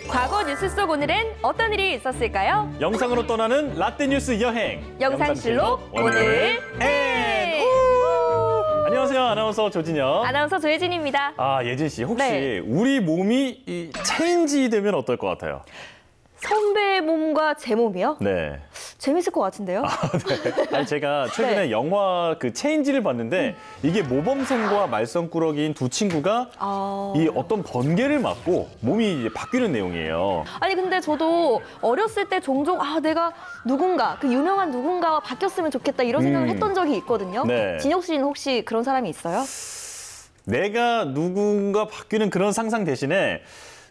과거 뉴스 속 오늘은 어떤 일이 있었을까요? 영상으로 떠나는 라떼 뉴스 여행. 영상실록 오늘 행. 안녕하세요. 아나운서 조진영. 아나운서 조혜진입니다. 예진 씨, 혹시 네. 우리 몸이 이 체인지 되면 어떨 것 같아요? 선배의 몸과 제 몸이요? 네. 재밌을 것 같은데요? 네. 아니, 제가 최근에 네. 영화 그 체인지를 봤는데 이게 모범생과 말썽꾸러기인 두 친구가 이 어떤 번개를 맞고 몸이 이제 바뀌는 내용이에요. 아니 근데 저도 어렸을 때 종종 내가 누군가, 그 유명한 누군가와 바뀌었으면 좋겠다 이런 생각을 했던 적이 있거든요. 네. 진혁 씨는 혹시 그런 사람이 있어요? 내가 누군가 바뀌는 그런 상상 대신에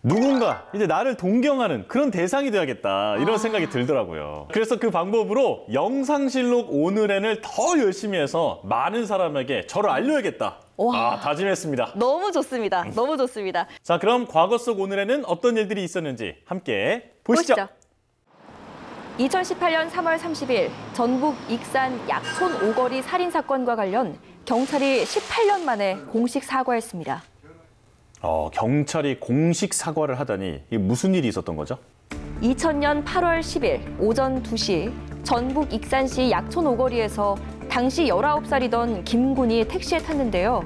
누군가 이제 나를 동경하는 그런 대상이 돼야겠다 이런 생각이 들더라고요. 그래서 그 방법으로 영상실록 오늘엔을 더 열심히 해서 많은 사람에게 저를 알려야겠다. 다짐했습니다. 너무 좋습니다. 너무 좋습니다. 자, 그럼 과거 속 오늘에는 어떤 일들이 있었는지 함께 보시죠. 2018년 3월 30일 전북 익산 약촌 오거리 살인 사건과 관련 경찰이 18년 만에 공식 사과했습니다. 경찰이 공식 사과를 하다니 이게 무슨 일이 있었던 거죠? 2000년 8월 10일 오전 2시 전북 익산시 약촌 오거리에서 당시 19살이던 김군이 택시에 탔는데요.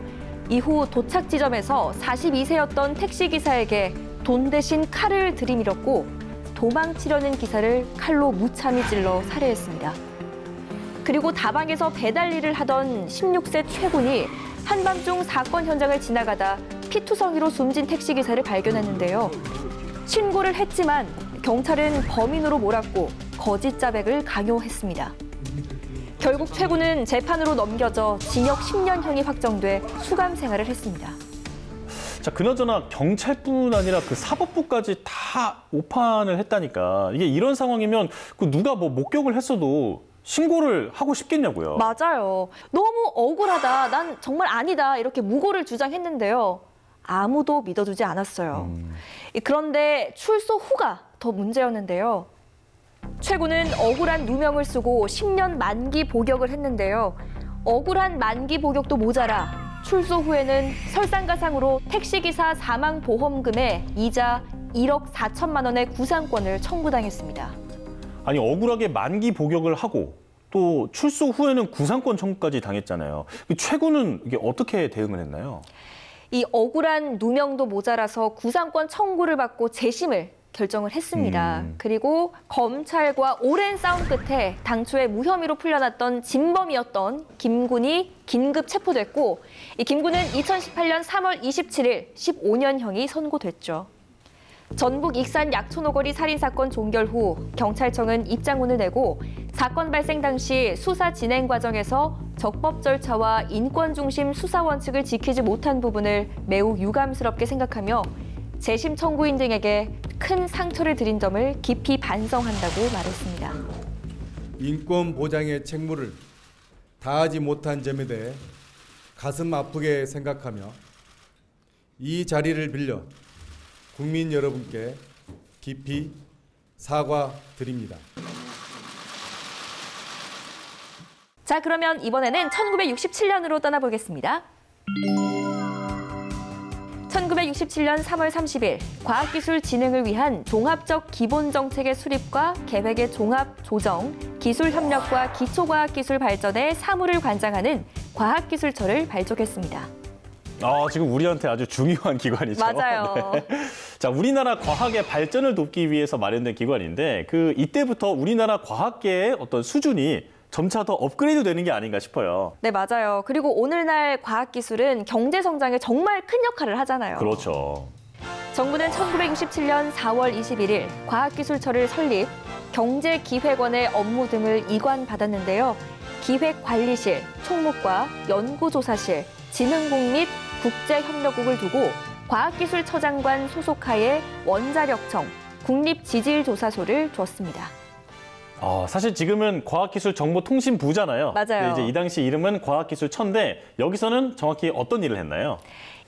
이후 도착 지점에서 42세였던 택시기사에게 돈 대신 칼을 들이밀었고 도망치려는 기사를 칼로 무참히 찔러 살해했습니다. 그리고 다방에서 배달 일을 하던 16세 최군이 한밤중 사건 현장을 지나가다 피투성이로 숨진 택시기사를 발견했는데요. 신고를 했지만 경찰은 범인으로 몰았고 거짓 자백을 강요했습니다. 결국 최군은 재판으로 넘겨져 징역 10년형이 확정돼 수감 생활을 했습니다. 자, 그나저나 경찰뿐 아니라 그 사법부까지 다 오판을 했다니까. 이게 이런 상황이면 그 누가 뭐 목격을 했어도 신고를 하고 싶겠냐고요. 맞아요. 너무 억울하다. 난 정말 아니다. 이렇게 무고를 주장했는데요. 아무도 믿어주지 않았어요. 그런데 출소 후가 더 문제였는데요. 최군은 억울한 누명을 쓰고 10년 만기 복역을 했는데요. 억울한 만기 복역도 모자라 출소 후에는 설상가상으로 택시기사 사망보험금에 이자 1억 4천만 원의 구상권을 청구당했습니다. 아니, 억울하게 만기 복역을 하고 또 출소 후에는 구상권 청구까지 당했잖아요. 최군은 이게 어떻게 대응을 했나요? 이 억울한 누명도 모자라서 구상권 청구를 받고 재심을 결정을 했습니다. 그리고 검찰과 오랜 싸움 끝에 당초에 무혐의로 풀려났던 진범이었던 김군이 긴급 체포됐고 이 김군은 2018년 3월 27일 15년형이 선고됐죠. 전북 익산 약촌오거리 살인사건 종결 후 경찰청은 입장문을 내고 사건 발생 당시 수사 진행 과정에서 적법 절차와 인권 중심 수사 원칙을 지키지 못한 부분을 매우 유감스럽게 생각하며 재심 청구인 등에게 큰 상처를 드린 점을 깊이 반성한다고 말했습니다. 인권 보장의 책무를 다하지 못한 점에 대해 가슴 아프게 생각하며 이 자리를 빌려 국민 여러분께 깊이 사과드립니다. 자, 그러면 이번에는 1967년으로 떠나보겠습니다. 1967년 3월 30일 과학기술진흥을 위한 종합적 기본정책의 수립과 계획의 종합 조정, 기술협력과 기초과학기술 발전의 사무를 관장하는 과학기술처를 발족했습니다. 지금 우리한테 아주 중요한 기관이죠. 맞아요. 네. 자, 우리나라 과학의 발전을 돕기 위해서 마련된 기관인데 이때부터 우리나라 과학계의 어떤 수준이 점차 더 업그레이드 되는 게 아닌가 싶어요. 네, 맞아요. 그리고 오늘날 과학기술은 경제 성장에 정말 큰 역할을 하잖아요. 그렇죠. 정부는 1967년 4월 21일 과학기술처를 설립, 경제기획원의 업무 등을 이관받았는데요. 기획관리실, 총무과, 연구조사실, 진흥국 및 국제협력국을 두고 과학기술처장관 소속하에 원자력청, 국립지질조사소를 두었습니다. 사실 지금은 과학기술정보통신부잖아요. 맞아요. 이제 이 당시 이름은 과학기술처인데 여기서는 정확히 어떤 일을 했나요?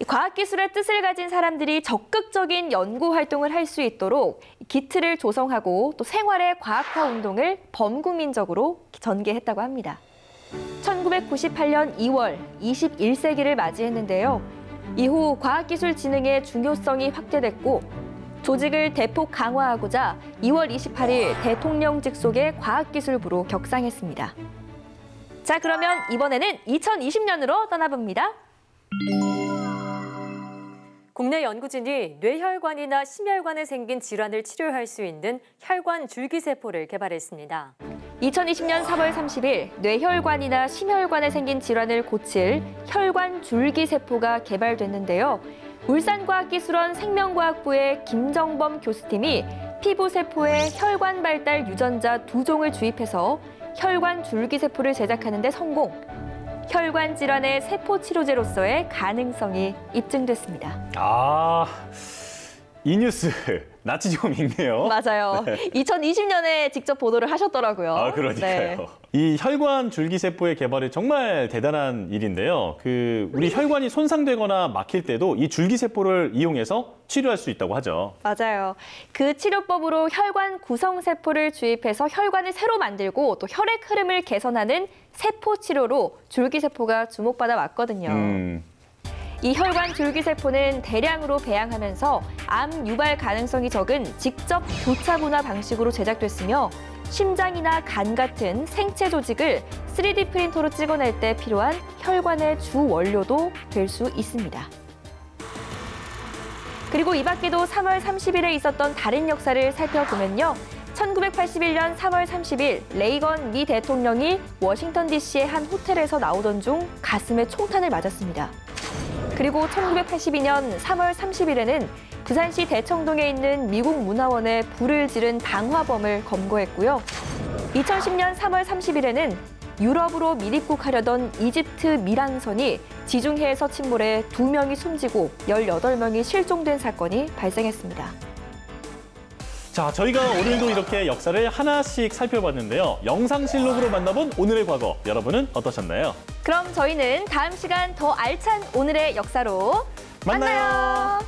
과학기술의 뜻을 가진 사람들이 적극적인 연구 활동을 할 수 있도록 기틀을 조성하고 또 생활의 과학화 운동을 범국민적으로 전개했다고 합니다. 1998년 2월 21세기를 맞이했는데요. 이후 과학기술 진흥의 중요성이 확대됐고 조직을 대폭 강화하고자 2월 28일 대통령 직속의 과학기술부로 격상했습니다. 자, 그러면 이번에는 2020년으로 떠나봅니다. 국내 연구진이 뇌혈관이나 심혈관에 생긴 질환을 치료할 수 있는 혈관 줄기세포를 개발했습니다. 2020년 3월 30일 뇌혈관이나 심혈관에 생긴 질환을 고칠 혈관 줄기세포가 개발됐는데요. 울산과학기술원 생명과학부의 김정범 교수팀이 피부세포에 혈관 발달 유전자 2종을 주입해서 혈관 줄기세포를 제작하는 데 성공. 혈관 질환의 세포 치료제로서의 가능성이 입증됐습니다. 아, 이 뉴스 낯이 좀 익네요. 맞아요. 2020년에 직접 보도를 하셨더라고요. 아, 그러니까요. 네. 이 혈관 줄기세포의 개발이 정말 대단한 일인데요. 우리 혈관이 손상되거나 막힐 때도 이 줄기세포를 이용해서 치료할 수 있다고 하죠. 맞아요. 그 치료법으로 혈관 구성세포를 주입해서 혈관을 새로 만들고 또 혈액 흐름을 개선하는 세포 치료로 줄기세포가 주목받아 왔거든요. 이 혈관 줄기세포는 대량으로 배양하면서 암 유발 가능성이 적은 직접 교차분화 방식으로 제작됐으며 심장이나 간 같은 생체 조직을 3D 프린터로 찍어낼 때 필요한 혈관의 주 원료도 될 수 있습니다. 그리고 이 밖에도 3월 30일에 있었던 다른 역사를 살펴보면요. 1981년 3월 30일 레이건 미 대통령이 워싱턴 DC의 한 호텔에서 나오던 중 가슴에 총탄을 맞았습니다. 그리고 1982년 3월 30일에는 부산시 대청동에 있는 미국 문화원에 불을 지른 방화범을 검거했고요. 2010년 3월 30일에는 유럽으로 밀입국하려던 이집트 미랑선이 지중해에서 침몰해 2명이 숨지고 18명이 실종된 사건이 발생했습니다. 자, 저희가 오늘도 이렇게 역사를 하나씩 살펴봤는데요. 영상실록으로 만나본 오늘의 과거, 여러분은 어떠셨나요? 그럼 저희는 다음 시간 더 알찬 오늘의 역사로 만나요.